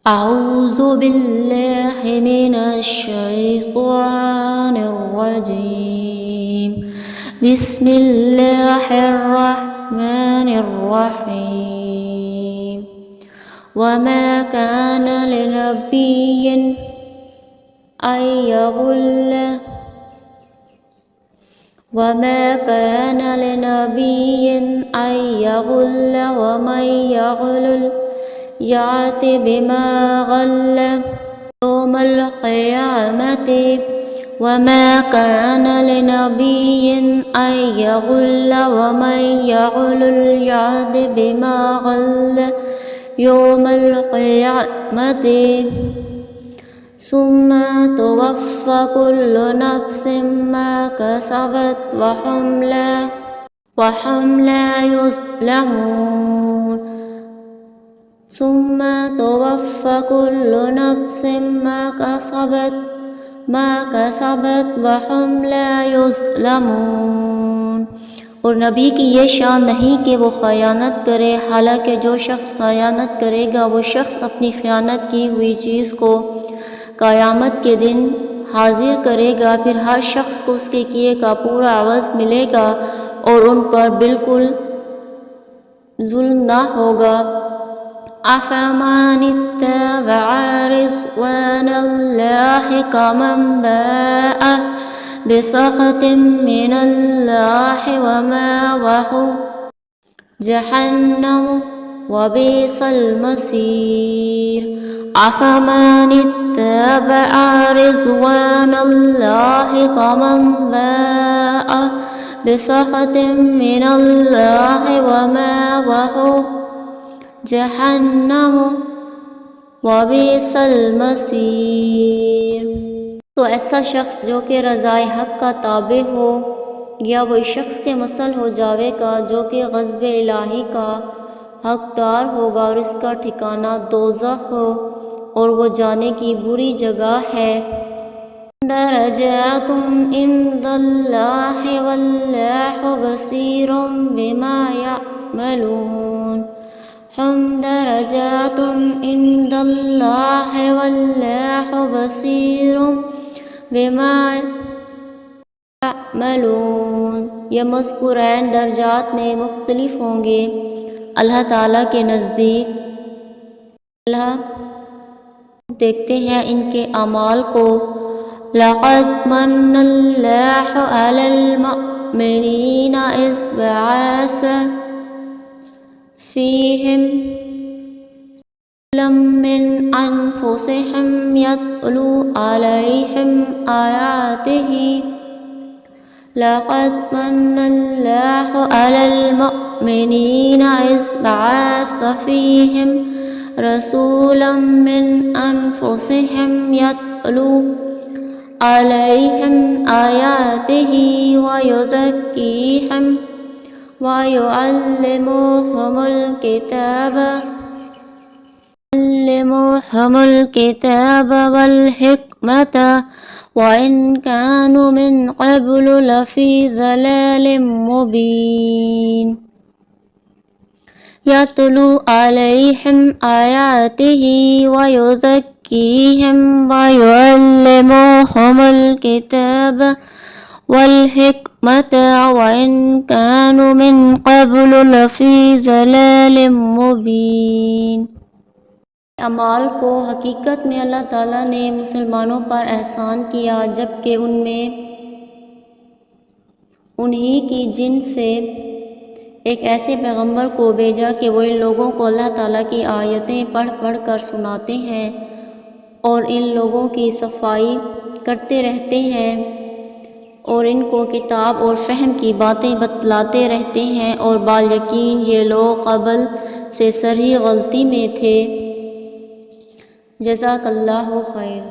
أعوذ بالله من الشيطان الرجيم بسم الله الرحمن الرحيم وما كان لنبي أن يغل ومن يغل يأت بما غل يوم القيامة وما كان لنبي أن يغل ومن يغل يأت بما غل يوم القيامة ثم توفى كل نفس ما كسبت وهم لا يظلمون ثم توفى كل نفس ما كسبت وهم لا يظلمون۔ اور نبی کی یہ شان نہیں کہ وہ خیانت کرے، حالانکہ جو شخص خیانت کرے گا وہ شخص اپنی خیانت کی ہوئی چیز کو قیامت کے دن حاضر کرے گا، پھر ہر شخص کو اس کے کیے کا پورا عوض ملے گا اور ان پر بالکل ظلم نہ ہوگا۔ أَفَمَنِ اتَّبَعَ رِضْوَانَ اللَّهِ كَمَنْ بَاءَ بِسَخَطٍ مِّنَ اللَّهِ وَمَأْوَاهُ جَهَنَّمُ وَبِئْسَ الْمَصِيرُ۔ أَفَمَنِ اتَّبَعَ رِضْوَانَ اللَّهِ كَمَنْ بَاءَ بِسَخَطٍ مِّنَ اللَّهِ وَمَأْوَاهُ جہنم وبئس المصیر۔ تو ایسا شخص جو کہ رضائے حق کا تابع ہو یا وہ شخص کے مثل ہو جاوے گا جو کہ غضب الہی کا حقدار ہوگا اور اس کا ٹھکانہ دوزخ ہو اور وہ جانے کی بری جگہ ہے۔ درجات عند اللہ واللہ بصیر بما یعملون۔ ہم درجات عند اللہ واللہ بصیر بما یعملون۔ یہ مذکورین درجات میں مختلف ہوں گے، اللہ تعالیٰ کے نزدیک اللہ دیکھتے ہیں ان کے اعمال کو۔ لقد من اللہ علی المؤمنین اذ بعث فیہم رسولا من انفسہم یتلو علیہم آیاتہ۔ لقد من اللہ علی المؤمنین اذ بعث فیہم رسولا من انفسہم یتلو علیہم آیاتہ ویزکیہم وَيُعَلِّمُهُمُ الْكِتَابَ وَالْحِكْمَةَ وَإِنْ كَانُوا مِنْ قَبْلُ لَفِي ضَلَالٍ مُبِينٍ۔ يَتْلُو عَلَيْهِمْ آيَاتِهِ وَيُزَكِّيهِمْ وَيُعَلِّمُهُمُ الْكِتَابَ والحکمت وَإِنْ كَانُوا مِنْ قَبْلُ لَفِي ضَلَالٍ مُبِينٍ۔ اعمال کو حقیقت میں اللہ تعالیٰ نے مسلمانوں پر احسان کیا جبکہ ان میں انہی کی جن سے ایک ایسے پیغمبر کو بھیجا کہ وہ ان لوگوں کو اللہ تعالیٰ کی آیتیں پڑھ پڑھ کر سناتے ہیں اور ان لوگوں کی صفائی کرتے رہتے ہیں اور ان کو کتاب اور فہم کی باتیں بتلاتے رہتے ہیں، اور بالیقین یہ لوگ قبل سے سری غلطی میں تھے۔ جزاک اللہ خیر۔